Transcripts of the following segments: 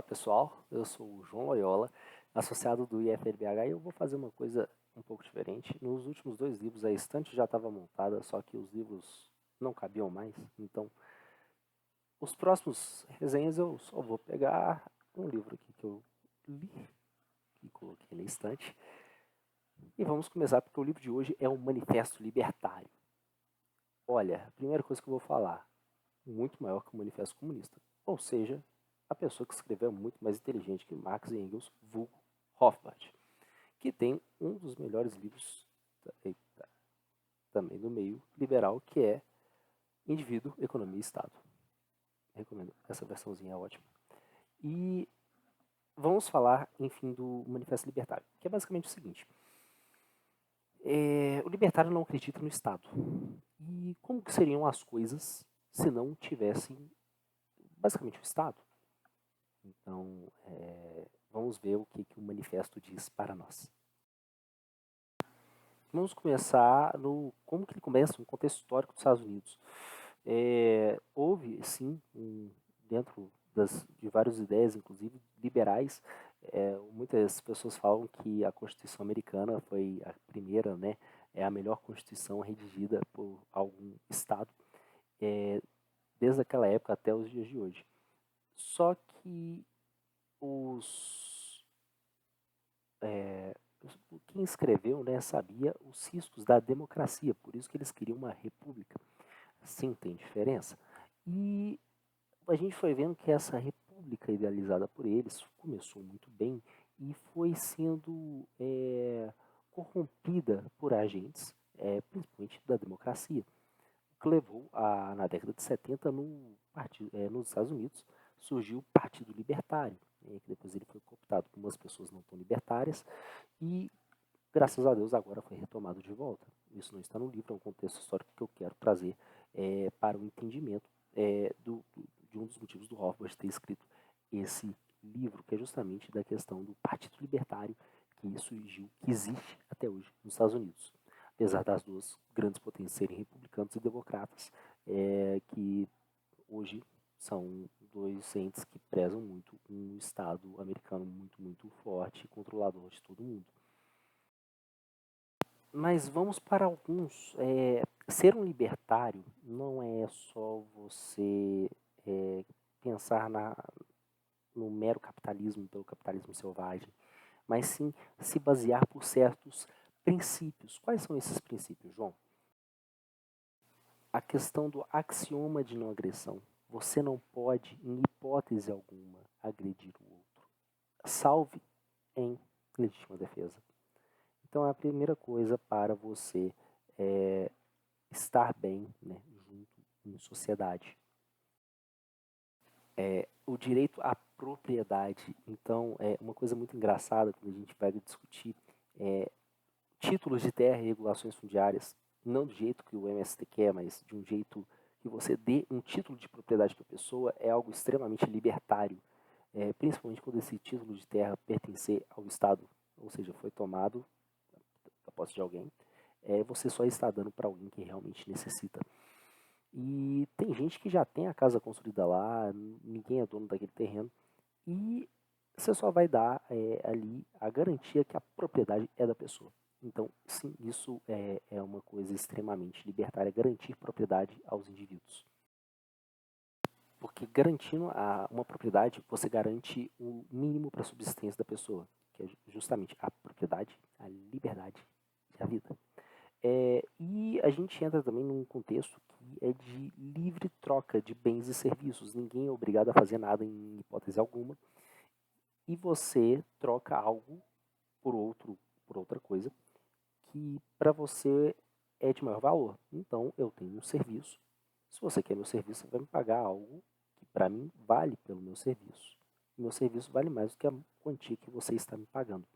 Olá pessoal, eu sou o João Loyola, associado do IFLBH e eu vou fazer uma coisa um pouco diferente. Nos últimos 2 livros a estante já estava montada, só que os livros não cabiam mais, então os próximos resenhas eu só vou pegar um livro aqui que eu li e coloquei na estante e vamos começar porque o livro de hoje é um Manifesto Libertário. Olha, a primeira coisa que eu vou falar, muito maior que o Manifesto Comunista, ou seja, a pessoa que escreveu é muito mais inteligente que Marx e Engels, vulgo Rothbard, que tem um dos melhores livros também do meio liberal, que é Indivíduo, Economia e Estado. Recomendo, essa versãozinha é ótima. E vamos falar, enfim, do Manifesto Libertário, que é basicamente o seguinte. O libertário não acredita no Estado. E como que seriam as coisas se não tivessem basicamente o Estado? Então, vamos ver o que o manifesto diz para nós. Vamos começar no como que ele começa, no contexto histórico dos Estados Unidos. Houve, sim, dentro de várias ideias, inclusive liberais, muitas pessoas falam que a Constituição americana foi a primeira, né, é a melhor Constituição redigida por algum Estado, desde aquela época até os dias de hoje. Só que quem escreveu, né, sabia os riscos da democracia, por isso que eles queriam uma república. Sim, tem diferença. E a gente foi vendo que essa república idealizada por eles começou muito bem e foi sendo corrompida por agentes, principalmente da democracia, o que levou na década de 70, nos Estados Unidos, surgiu o Partido Libertário, que depois ele foi cooptado por umas pessoas não tão libertárias e, graças a Deus, agora foi retomado de volta. Isso não está no livro, é um contexto histórico que eu quero trazer para o entendimento de um dos motivos do Rothbard ter escrito esse livro, que é justamente da questão do Partido Libertário que surgiu, que existe até hoje nos Estados Unidos. Apesar das duas grandes potências serem republicanos e democratas, que hoje são dois entes que prezam muito um Estado americano muito, muito forte e controlador de todo mundo. Mas vamos para alguns. Ser um libertário não é só você pensar no mero capitalismo, pelo capitalismo selvagem, mas sim se basear por certos princípios. Quais são esses princípios, João? A questão do axioma de não agressão. Você não pode, em hipótese alguma, agredir o outro, salve em legítima defesa. Então, é a primeira coisa para você estar bem, né, junto em sociedade. O direito à propriedade. Então, é uma coisa muito engraçada quando a gente vai discutir títulos de terra e regulações fundiárias, não do jeito que o MST quer, mas de um jeito que você dê um título de propriedade para a pessoa, é algo extremamente libertário, principalmente quando esse título de terra pertencer ao Estado, ou seja, foi tomado da posse de alguém, você só está dando para alguém que realmente necessita. E tem gente que já tem a casa construída lá, ninguém é dono daquele terreno, e você só vai dar ali a garantia que a propriedade é da pessoa. Então, sim, isso é uma coisa extremamente libertária, garantir propriedade aos indivíduos. Porque garantindo uma propriedade, você garante o mínimo para a subsistência da pessoa, que é justamente a propriedade, a liberdade e a vida. E a gente entra também num contexto que é de livre troca de bens e serviços. Ninguém é obrigado a fazer nada em hipótese alguma. E você troca algo por outra coisa que para você é de maior valor. Então, eu tenho um serviço. Se você quer meu serviço, você vai me pagar algo que para mim vale pelo meu serviço. Meu serviço vale mais do que a quantia que você está me pagando.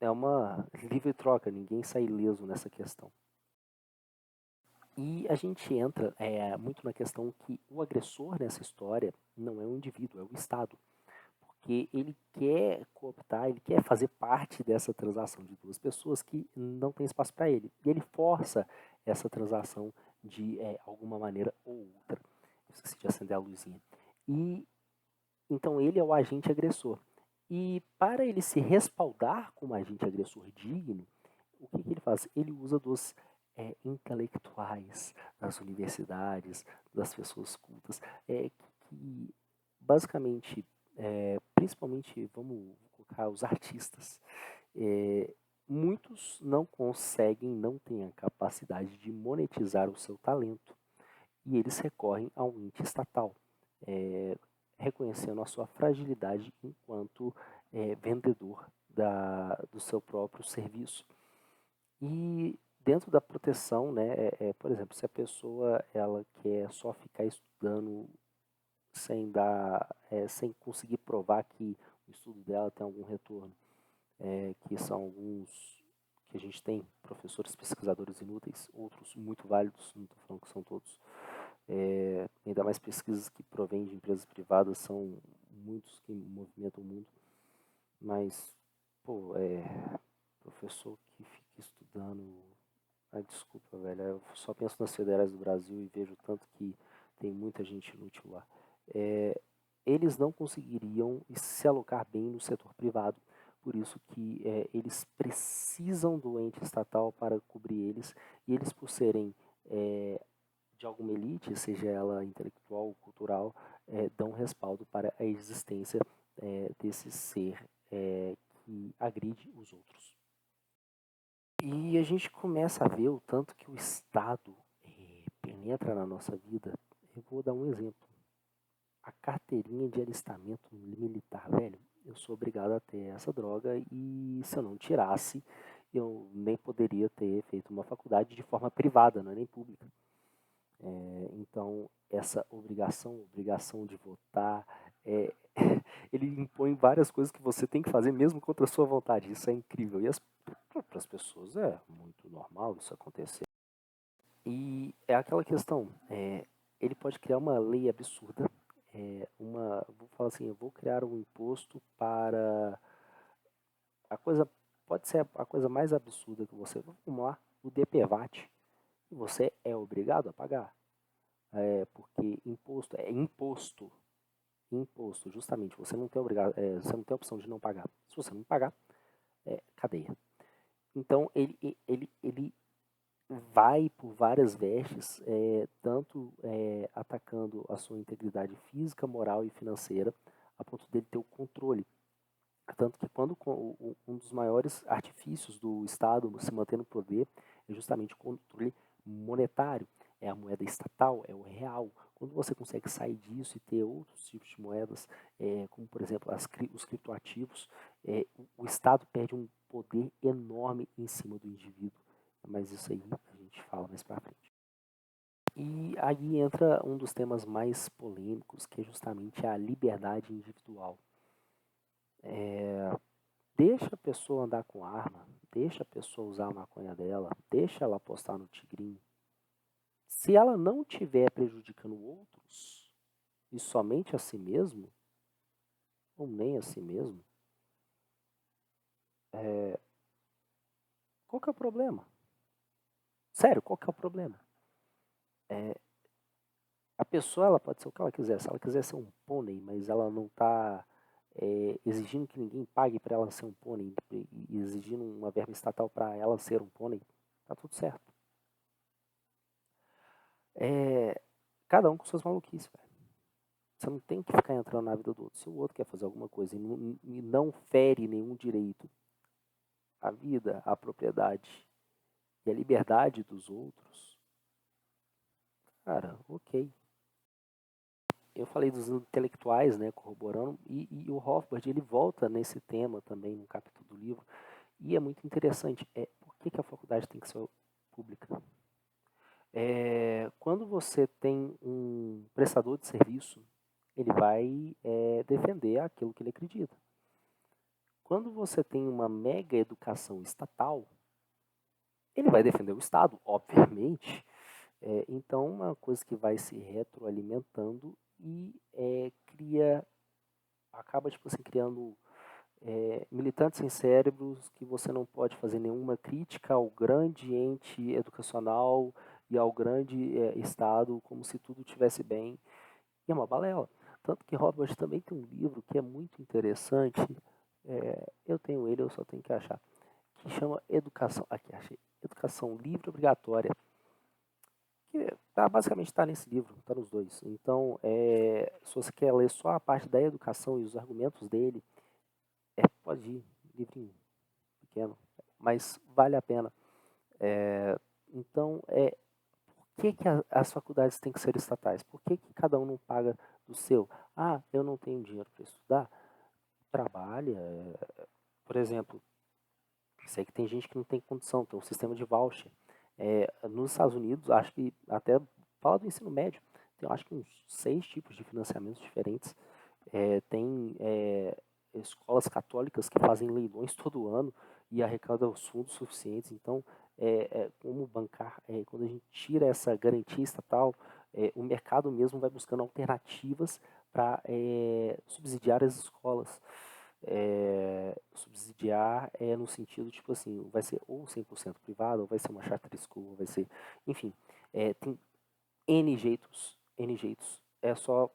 É uma livre troca, ninguém sai ileso nessa questão. E a gente entra muito na questão que o agressor nessa história não é um indivíduo, é o Estado. Porque ele quer cooptar, ele quer fazer parte dessa transação de duas pessoas que não tem espaço para ele. E ele força essa transação de alguma maneira ou outra. Eu esqueci de acender a luzinha. E Então ele é o agente agressor. E para ele se respaldar como agente agressor digno, o que ele faz? Ele usa dos intelectuais, das universidades, das pessoas cultas, que basicamente, principalmente, vamos colocar os artistas, muitos não conseguem, não têm a capacidade de monetizar o seu talento e eles recorrem a um ente estatal, reconhecendo a sua fragilidade enquanto vendedor do seu próprio serviço. E dentro da proteção, né, por exemplo, se a pessoa ela quer só ficar estudando sem conseguir provar que o estudo dela tem algum retorno, que são alguns que a gente tem, professores pesquisadores inúteis, outros muito válidos, não estou falando que são todos, ainda mais pesquisas que provêm de empresas privadas são muitos que movimentam o mundo, mas, pô, professor que fica estudando, desculpa, velho, eu só penso nas federais do Brasil e vejo tanto que tem muita gente inútil lá. Eles não conseguiriam se alocar bem no setor privado, por isso que eles precisam do ente estatal para cobrir eles, e eles por serem de alguma elite, seja ela intelectual ou cultural, dão respaldo para a existência desse ser que agride os outros. E a gente começa a ver o tanto que o Estado penetra na nossa vida. Eu vou dar um exemplo. A carteirinha de alistamento militar, velho, eu sou obrigado a ter essa droga e se eu não tirasse, eu nem poderia ter feito uma faculdade de forma privada, não é nem pública. Então, essa obrigação de votar, ele impõe várias coisas que você tem que fazer mesmo contra a sua vontade. Isso é incrível. E para as pessoas é muito normal isso acontecer. E é aquela questão, ele pode criar uma lei absurda, vou falar assim, eu vou criar um imposto para a coisa, pode ser a coisa mais absurda que você, vamos lá, o DPVAT, e você é obrigado a pagar. Porque imposto é imposto. Imposto, justamente. Você não tem você não tem a opção de não pagar. Se você não pagar, cadeia. Então ele vai por várias vestes, tanto atacando a sua integridade física, moral e financeira, a ponto dele ter o controle. Tanto que quando um dos maiores artifícios do Estado se manter no poder é justamente o controle monetário, é a moeda estatal, é o real. Quando você consegue sair disso e ter outros tipos de moedas, como por exemplo os criptoativos, o Estado perde um poder enorme em cima do indivíduo. Mas isso aí a gente fala mais pra frente. E aí entra um dos temas mais polêmicos, que é justamente a liberdade individual. Deixa a pessoa andar com arma, deixa a pessoa usar a maconha dela, deixa ela apostar no tigrinho. Se ela não estiver prejudicando outros, e somente a si mesmo, ou nem a si mesmo, qual que é o problema? Sério, qual que é o problema? A pessoa ela pode ser o que ela quiser. Se ela quiser ser um pônei, mas ela não está exigindo que ninguém pague para ela ser um pônei e exigindo uma verba estatal para ela ser um pônei, tá tudo certo. Cada um com suas maluquices, velho. Você não tem que ficar entrando na vida do outro. Se o outro quer fazer alguma coisa e não fere nenhum direito, a vida, a propriedade e a liberdade dos outros, cara, ok. Eu falei dos intelectuais, né, corroborando, e o Rothbard, ele volta nesse tema também no capítulo do livro, e é muito interessante, por que a faculdade tem que ser pública? Quando você tem um prestador de serviço, ele vai defender aquilo que ele acredita. Quando você tem uma mega educação estatal, ele vai defender o Estado, obviamente. Então, uma coisa que vai se retroalimentando e acaba tipo assim, criando militantes sem cérebros que você não pode fazer nenhuma crítica ao grande ente educacional e ao grande Estado, como se tudo estivesse bem. E é uma balela. Tanto que Robert também tem um livro que é muito interessante, eu tenho ele, eu só tenho que achar, que chama Educação, aqui achei, Educação Livre Obrigatória, que basicamente está nesse livro, está nos dois. Então, se você quer ler só a parte da educação e os argumentos dele, pode ir, livrinho pequeno, mas vale a pena. Então, por que as faculdades têm que ser estatais? Por que cada um não paga do seu? Ah, eu não tenho dinheiro para estudar. Trabalha, por exemplo, sei que tem gente que não tem condição, tem um sistema de voucher. Nos Estados Unidos, acho que até fala do ensino médio, tem acho que uns 6 tipos de financiamentos diferentes. Tem escolas católicas que fazem leilões todo ano e arrecadam os fundos suficientes. Então, como bancar, quando a gente tira essa garantia estatal, o mercado mesmo vai buscando alternativas para subsidiar as escolas. Subsidiar no sentido, tipo assim, vai ser ou 100% privado, ou vai ser uma charter school, vai ser, enfim, tem N jeitos, N jeitos. É só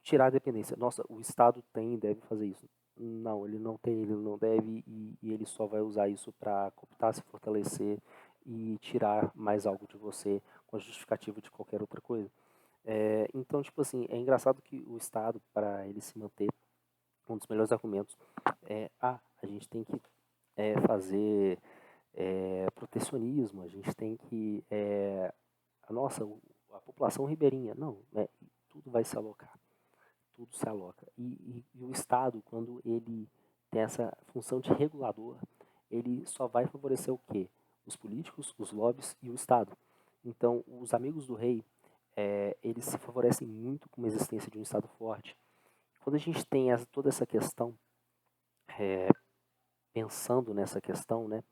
tirar a dependência. Nossa, o Estado tem e deve fazer isso. Não, ele não tem, ele não deve e ele só vai usar isso para cooptar, se fortalecer e tirar mais algo de você com a justificativa de qualquer outra coisa. Então, tipo assim, é engraçado que o Estado, para ele se manter, um dos melhores argumentos a gente tem que fazer protecionismo, a gente tem que, a população ribeirinha, não, tudo vai se alocar, tudo se aloca. E o Estado, quando ele tem essa função de regulador, ele só vai favorecer o quê? Os políticos, os lobbies e o Estado. Então, os amigos do rei, eles se favorecem muito com a existência de um Estado forte. Quando a gente tem toda essa questão, pensando nessa questão, né,